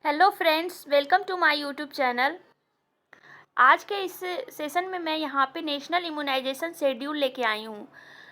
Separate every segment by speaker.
Speaker 1: Hello friends, welcome to my YouTube channel. आज के इस सेशन में मैं यहाँ पे नेशनल इम्यूनाइजेशन शेड्यूल लेके आई हूँ,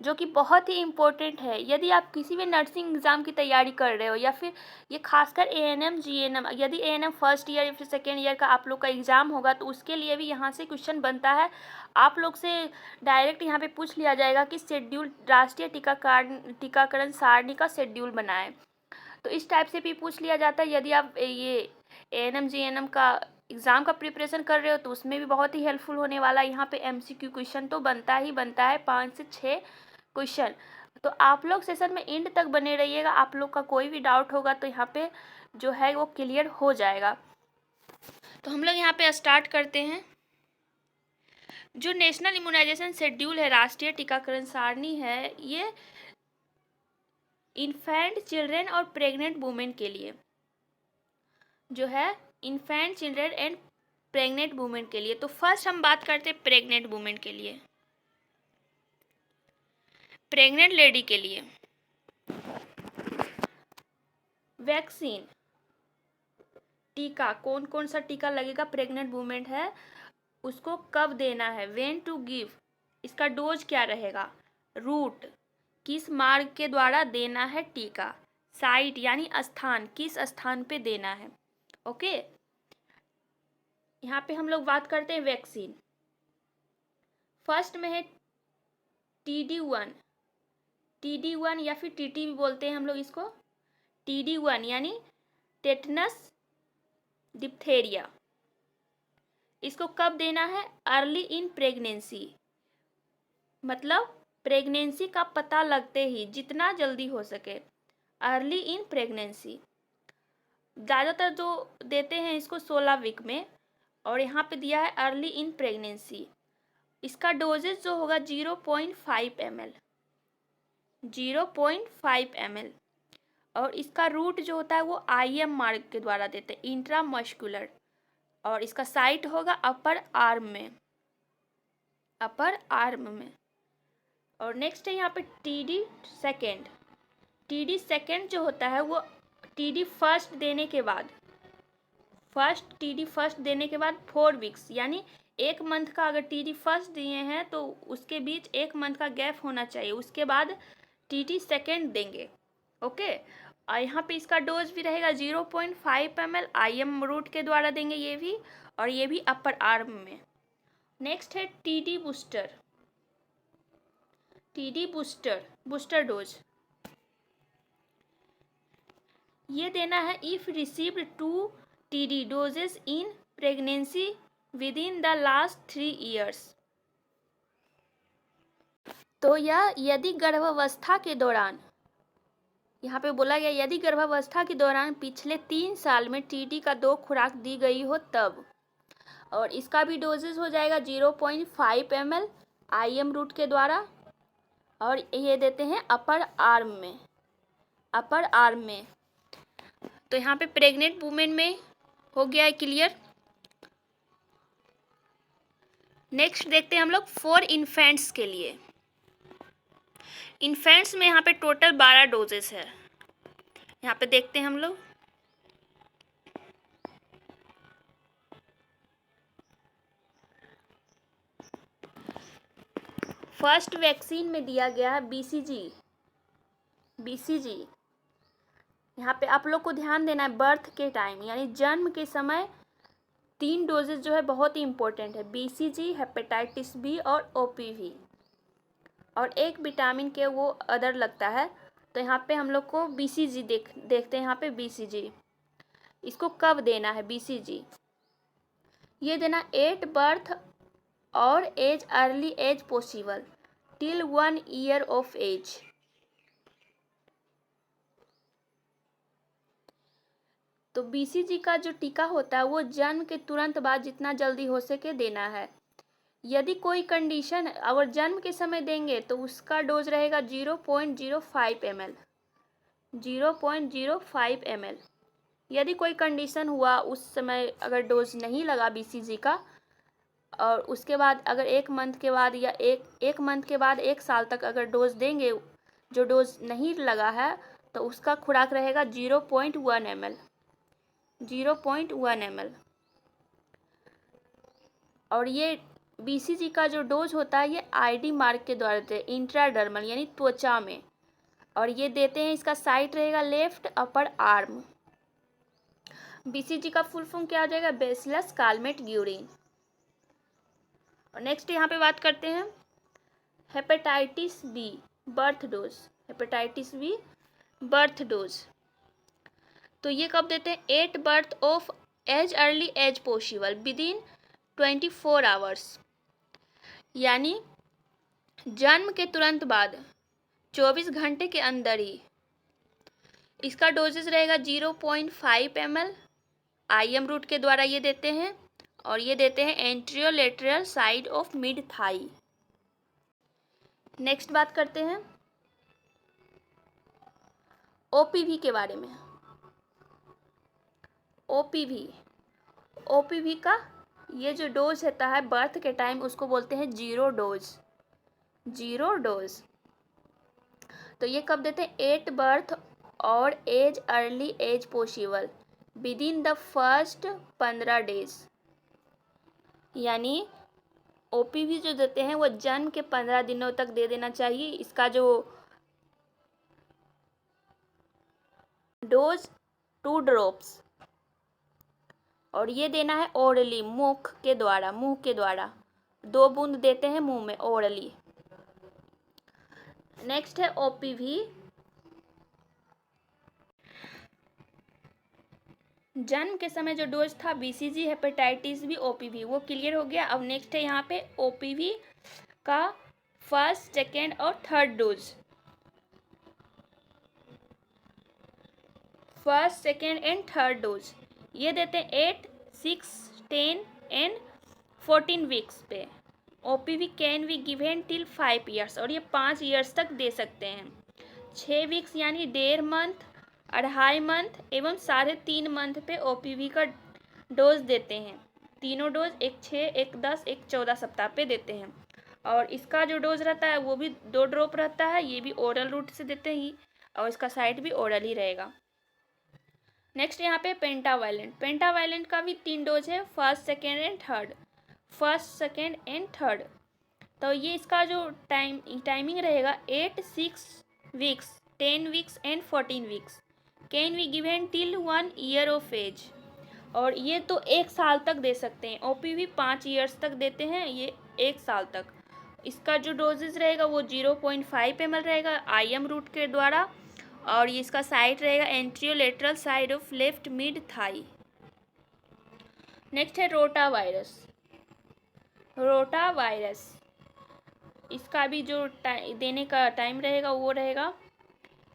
Speaker 1: जो कि बहुत ही इम्पोर्टेंट है। यदि आप किसी भी नर्सिंग एग्ज़ाम की तैयारी कर रहे हो या फिर ये खासकर एएनएम जीएनएम, यदि एएनएम फर्स्ट ईयर या फिर सेकेंड ईयर का आप लोग का एग्ज़ाम होगा तो उसके लिए भी यहाँ से क्वेश्चन बनता है। आप लोग से डायरेक्ट यहाँ पे पूछ लिया जाएगा कि शेड्यूल राष्ट्रीय टीकाकरण सारणी का शेड्यूल बनाएं। तो इस टाइप से भी पूछ लिया जाता है। यदि आप ये एएनएम जीएनएम का एग्ज़ाम का प्रिपरेशन कर रहे हो तो उसमें भी बहुत ही हेल्पफुल होने वाला है। यहाँ पे एमसीक्यू क्वेश्चन तो बनता ही बनता है, 5 से 6 क्वेश्चन। तो आप लोग सेशन में एंड तक बने रहिएगा। आप लोग का कोई भी डाउट होगा तो यहाँ पे जो है वो क्लियर हो जाएगा। तो हम लोग यहाँ पे स्टार्ट करते हैं। जो नेशनल इम्यूनाइजेशन शेड्यूल है, राष्ट्रीय टीकाकरण सारणी है, ये इन्फेंट, चिल्ड्रेन और प्रेग्नेंट वुमेन के लिए जो है, infant, children and pregnant women के लिए। तो फर्स्ट हम बात करते हैं प्रेग्नेंट वुमेन के लिए, प्रेग्नेंट लेडी के लिए। वैक्सीन, टीका, कौन कौन सा टीका लगेगा प्रेग्नेंट वुमेन है, उसको कब देना है, व्हेन टू गिव, इसका डोज क्या रहेगा, रूट, किस मार्ग के द्वारा देना है टीका, साइट यानी स्थान, किस स्थान पे देना है। ओके, यहाँ पे हम लोग बात करते हैं वैक्सीन। फर्स्ट में है TD1 या फिर TT भी बोलते हैं हम लोग इसको। TD1 यानी टेटनस डिप्थेरिया। इसको कब देना है, अर्ली इन प्रेगनेंसी, मतलब प्रेगनेंसी का पता लगते ही, जितना जल्दी हो सके, अर्ली इन प्रेगनेंसी। ज़्यादातर जो देते हैं इसको 16 वीक में, और यहाँ पे दिया है अर्ली इन प्रेगनेंसी। इसका डोजेज जो होगा 0.5 ml, 0.5 ml। और इसका रूट जो होता है वो IM मार्ग के द्वारा देते हैं, इंट्रामस्कुलर। और इसका साइट होगा अपर आर्म में, अपर आर्म में। और नेक्स्ट है यहाँ पे TD सेकेंड जो होता है वो TD फर्स्ट देने के बाद, TD फर्स्ट देने के बाद 4 वीक्स, यानी 1 मंथ का अगर TD फर्स्ट दिए हैं तो उसके बीच 1 मंथ का गैप होना चाहिए, उसके बाद TD सेकेंड देंगे। ओके, और यहाँ पे इसका डोज भी रहेगा 0.5 ml, IM रूट के द्वारा देंगे ये भी, और ये भी अपर आर्म में। नेक्स्ट है TD बूस्टर डोज। ये देना है if received 2 TD doses in pregnancy with in the last 3 years। तो यह यदि गर्भावस्था के दौरान, यहाँ पे बोला गया यदि गर्भावस्था के दौरान पिछले 3 साल में TD का 2 खुराक दी गई हो तब। और इसका भी डोजेस हो जाएगा 0.5 ml, IM रूट के द्वारा, और ये देते हैं अपर आर्म में। तो यहाँ पे प्रेग्नेंट वुमेन में हो गया है क्लियर। नेक्स्ट देखते हैं हम लोग फॉर इन्फेंट्स के लिए। इन्फेंट्स में यहाँ पे टोटल 12 डोजेस है। यहाँ पे देखते हैं हम लोग। फर्स्ट वैक्सीन में दिया गया है BCG। यहाँ पे आप लोग को ध्यान देना है, बर्थ के टाइम यानी जन्म के समय 3 डोजेस जो है बहुत ही इंपॉर्टेंट है, BCG, हेपेटाइटिस B और OPV, और एक विटामिन के वो अदर लगता है। तो यहाँ पे हम लोग को BCG देखते हैं। यहाँ पे BCG, इसको कब देना है BCG, ये देना 8 बर्थ और as early as possible till 1 year of age. तो BCG का जो टीका होता है वो जन्म के तुरंत बाद जितना जल्दी हो सके देना है। यदि कोई कंडीशन अगर जन्म के समय देंगे तो उसका डोज रहेगा 0.05 ml, 0.05 ml। यदि कोई कंडीशन हुआ उस समय अगर डोज नहीं लगा BCG का, और उसके बाद अगर 1 मंथ के बाद या एक मंथ के बाद 1 साल तक अगर डोज देंगे, जो डोज नहीं लगा है, तो उसका खुराक रहेगा 0.1 ml। 0.1 ml। और ये BCG का जो डोज होता है ये ID मार्क के द्वारा देते हैं, इंट्राडर्मल यानी त्वचा में। और ये देते हैं, इसका साइट रहेगा लेफ्ट अपर आर्म। BCG का फुल फॉर्म क्या हो जाएगा? Bacillus Calmette Guerin. और नेक्स्ट यहाँ पे बात करते हैं hepatitis B birth dose. Hepatitis B birth dose तो ये कब देते हैं? 8 birth of as early as possible within 24 hours, यानी जन्म के तुरंत बाद 24 घंटे के अंदर ही। इसका डोजेस रहेगा 0.5 ml। IM रूट के द्वारा ये देते हैं, और ये देते हैं anterolateral side of mid thigh. Next बात करते हैं OPV के बारे में। OPV का ये जो डोज रहता है बर्थ के टाइम, उसको बोलते हैं जीरो डोज। तो ये कब देते हैं? 8 बर्थ और as early as possible within the first 15 days, यानी OPV जो देते हैं वो जन्म के 15 दिनों तक दे देना चाहिए। इसका जो डोज 2 ड्रॉप्स, और ये देना है ओरली, मुंह के द्वारा 2 बूंद देते हैं मुंह में ओरली। नेक्स्ट है OPV। जन्म के समय जो डोज था BCG, हेपेटाइटिस बी, OPV वो क्लियर हो गया। अब नेक्स्ट है यहाँ पे OPV का फर्स्ट, सेकेंड और third dose. First, second and third dose ये देते हैं 8, 6, 10 एंड 14 वीक्स पे। OPV can be given till 5 years, और ये 5 ईयर्स तक दे सकते हैं। 6 वीक्स यानी 1.5 मंथ, 2.5 मंथ एवं 3.5 मंथ पे OPV का डोज देते हैं। तीनों डोज, एक 6, एक 10, एक 14 सप्ताह पे देते हैं। और इसका जो डोज रहता है वो भी 2 ड्रॉप रहता है, ये भी ओरल रूट से देते ही, और इसका साइट भी ओरल ही रहेगा। नेक्स्ट यहाँ पे पेंटावायलेंट का भी 3 डोज है, फर्स्ट, सेकेंड एंड थर्ड। तो ये इसका जो टाइमिंग रहेगा 8, 6 weeks, 10 weeks and 14 weeks. Can be given till 1 year of age, और ये तो 1 साल तक दे सकते हैं। OPV 5 ईयर्स तक देते हैं, ये 1 साल तक। इसका जो डोजेस रहेगा वो 0.5 ml रहेगा IM रूट के द्वारा, और ये इसका साइड रहेगा anterolateral side of left mid thigh. Next है रोटावायरस। इसका भी जो देने का टाइम रहेगा वो रहेगा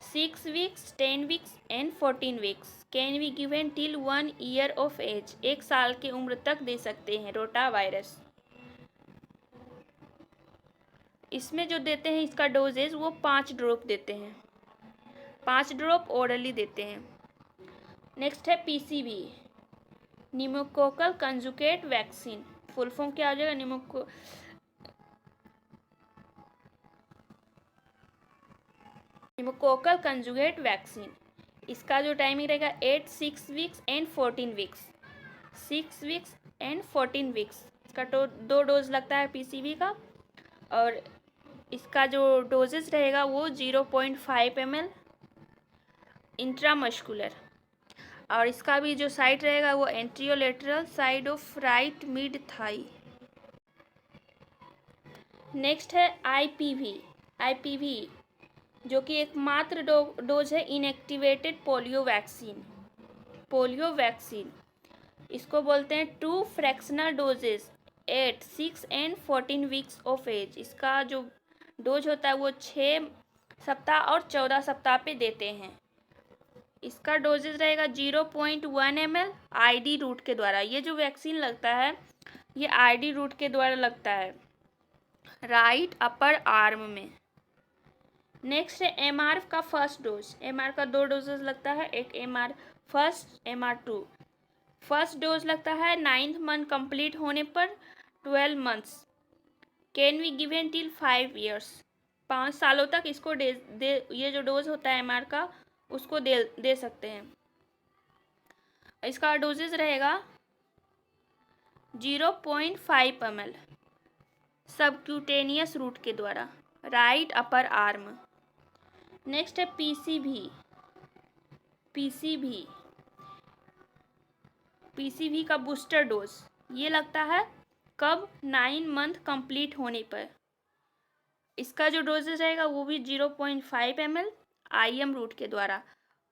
Speaker 1: 6 weeks, 10 weeks and 14 weeks. Can be given till 1 year of age, 1 साल की उम्र तक दे सकते हैं रोटावायरस। इसमें जो देते हैं इसका डोजेज वो 5 ड्रॉप देते हैं, 5 ड्रॉप ओरली देते हैं। नेक्स्ट है PCV, pneumococcal conjugate vaccine. Full form क्या हो जाएगा? Pneumococcal conjugate vaccine. इसका जो टाइमिंग रहेगा 8, 6 weeks and 14 weeks. 6 weeks and 14 weeks. इसका 2 डोज लगता है PCV का, और इसका जो डोजेस रहेगा वो 0.5 ml इंट्रामस्कुलर, और इसका भी जो साइड रहेगा वो anterolateral side of right mid thigh. Next है IPV जो कि एकमात्र डोज है इनएक्टिवेटेड पोलियो वैक्सीन। इसको बोलते हैं 2 fractional doses 8, 6 and 14 weeks of age. इसका जो डोज होता है वो 6 सप्ताह और 14 सप्ताह पे देते हैं। इसका डोजेज रहेगा 0.1 ml ID रूट के द्वारा। ये जो वैक्सीन लगता है ये ID रूट के द्वारा लगता है राइट अपर आर्म में। नेक्स्ट है MR का फर्स्ट डोज। MR का 2 डोजेज लगता है, एक MR first, MR 2। First dose लगता है 9th मंथ कंप्लीट होने पर 12 months. Can be given till 5 years, 5 सालों तक इसको ये जो डोज होता है MR का उसको दे सकते हैं। इसका डोजेज रहेगा 0.5 ml सबक्यूटेनियस रूट के द्वारा, राइट अपर आर्म। नेक्स्ट है पीसीवी का बूस्टर डोज, ये लगता है कब? 9 मंथ कंप्लीट होने पर। इसका जो डोजेज रहेगा वो भी 0.5 ml IM रूट के द्वारा,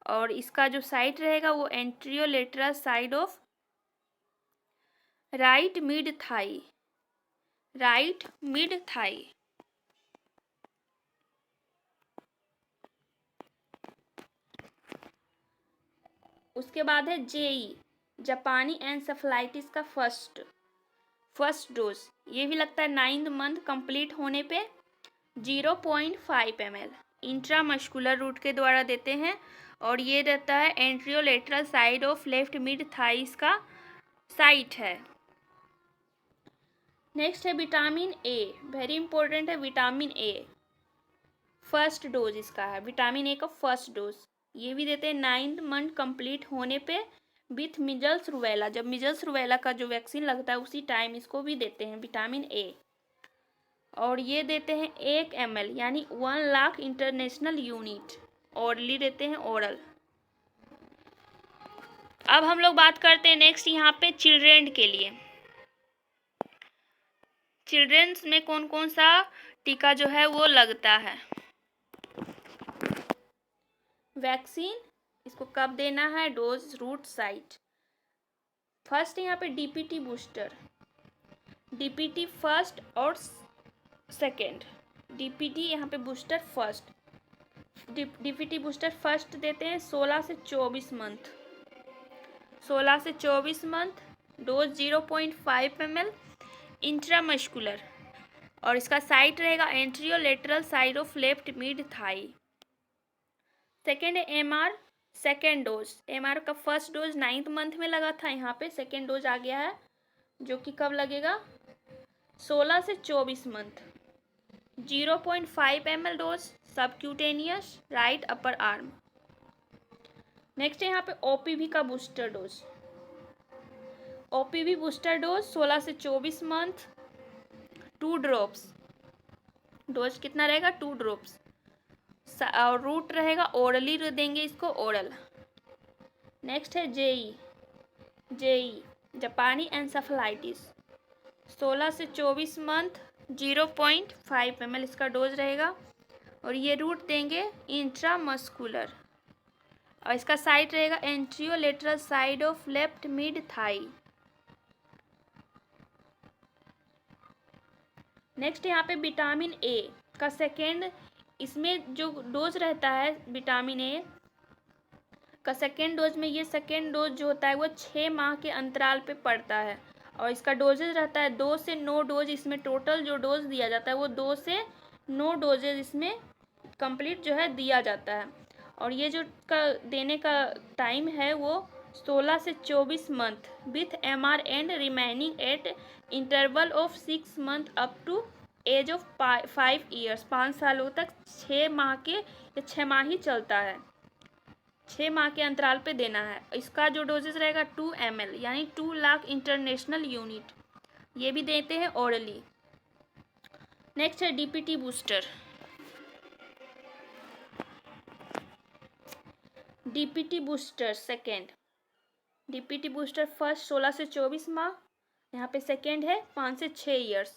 Speaker 1: और इसका जो साइट रहेगा वो anterolateral side of right mid thigh. उसके बाद है JE जापानी एनसेफेलाइटिस का फर्स्ट डोज, ये भी लगता है 9th मंथ कंप्लीट होने पे 0.5 ml इंट्रामस्कुलर रूट के द्वारा देते हैं, और ये रहता है anterolateral side of left mid thighs का साइट है। नेक्स्ट है विटामिन ए, वेरी इंपॉर्टेंट है विटामिन ए, फर्स्ट डोज इसका है, विटामिन ए का फर्स्ट डोज, ये भी देते हैं 9th मंथ कंप्लीट होने पे विथ मिजल्स रूबेला, जब मिजल्स रूबेला का जो वैक्सीन लगता है उसी टाइम इसको भी देते हैं विटामिन ए, और ये देते हैं 1 ml यानी 1 लाख इंटरनेशनल यूनिट, ओरली देते हैं, ओरल। अब हम लोग बात करते हैं नेक्स्ट यहाँ पे चिल्ड्रेन के लिए। चिल्ड्रेंस में कौन कौन सा टीका जो है वो लगता है, वैक्सीन, इसको कब देना है, डोज, रूट, साइट। फर्स्ट यहाँ पे डीपीटी बूस्टर, डीपीटी फर्स्ट और सेकेंड, डीपीटी यहाँ पे booster first, DPT booster first देते हैं 16 से 24 मंथ, 16 से 24 मंथ, डोज 0.5 ml इंट्रामस्कुलर, और इसका साइट रहेगा anterolateral side of left mid thigh. Second है एमआर, सेकेंड डोज, एमआर का फर्स्ट डोज 9th मंथ में लगा था, यहाँ पे सेकेंड डोज आ गया है जो कि कब लगेगा, 16 से 24 month, 0.5 ml dose subcutaneous, right upper arm. Next है यहाँ पे ओपीवी का booster dose, OPV booster dose 16 से 24 मंथ, 2 ड्रॉप्स, डोज कितना रहेगा, 2 ड्रॉप्स, और रूट रहेगा ओरली देंगे इसको, ओरल। नेक्स्ट है जेई जापानी एनसेफेलाइटिस 16 से 24 मंथ, 0.5 ml इसका डोज रहेगा, और ये रूट देंगे इंट्रामस्कुलर, और इसका साइट रहेगा anterolateral side of left mid thigh. Next यहाँ पे विटामिन ए का सेकेंड, इसमें जो डोज रहता है विटामिन ए का सेकेंड डोज में, ये सेकेंड डोज जो होता है वो 6 माह के अंतराल पे पड़ता है, और इसका डोजेज रहता है 2 से 9 डोज, इसमें टोटल जो डोज दिया जाता है वो 2 से 9 डोजेज इसमें कंप्लीट जो है दिया जाता है, और ये जो देने का टाइम है वो 16 से 24 month with MR and remaining at interval of 6 month up to age of 5 years, 5 सालों तक 6 माह के या 6 माह ही चलता है, 6 माह के अंतराल पे देना है। इसका जो डोजेस रहेगा 2 ml यानी 2 लाख इंटरनेशनल यूनिट, ये भी देते हैं ओरली। नेक्स्ट है DPT booster, DPT booster second, DPT booster first 16 से 24 माह, यहाँ पे सेकेंड है 5 से 6 ईयर्स,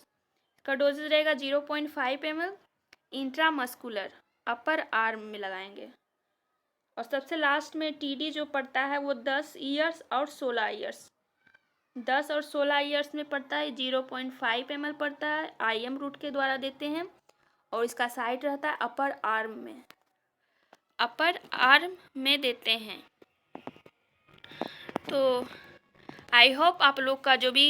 Speaker 1: इसका डोजेज रहेगा 0.5 ml इंट्रामस्कुलर, अपर आर्म में लगाएंगे, और सबसे लास्ट में टीडी जो पड़ता है वो 10 ईयर्स और 16 ईयर्स, 10 और 16 ईयर्स में पड़ता है 0.5 ml पड़ता है, IM रूट के द्वारा देते हैं, और इसका साइट रहता है अपर आर्म में, अपर आर्म में देते हैं। तो आई होप आप लोग का जो भी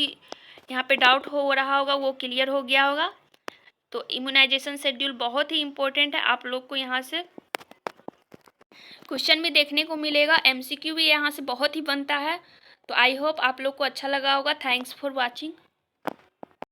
Speaker 1: यहाँ पे डाउट हो रहा होगा वो क्लियर हो गया होगा। तो इम्यूनाइजेशन शेड्यूल बहुत ही इम्पोर्टेंट है, आप लोग को यहाँ से क्वेश्चन भी देखने को मिलेगा, MCQ भी यहाँ से बहुत ही बनता है। तो आई होप आप लोग को अच्छा लगा होगा। Thanks for watching.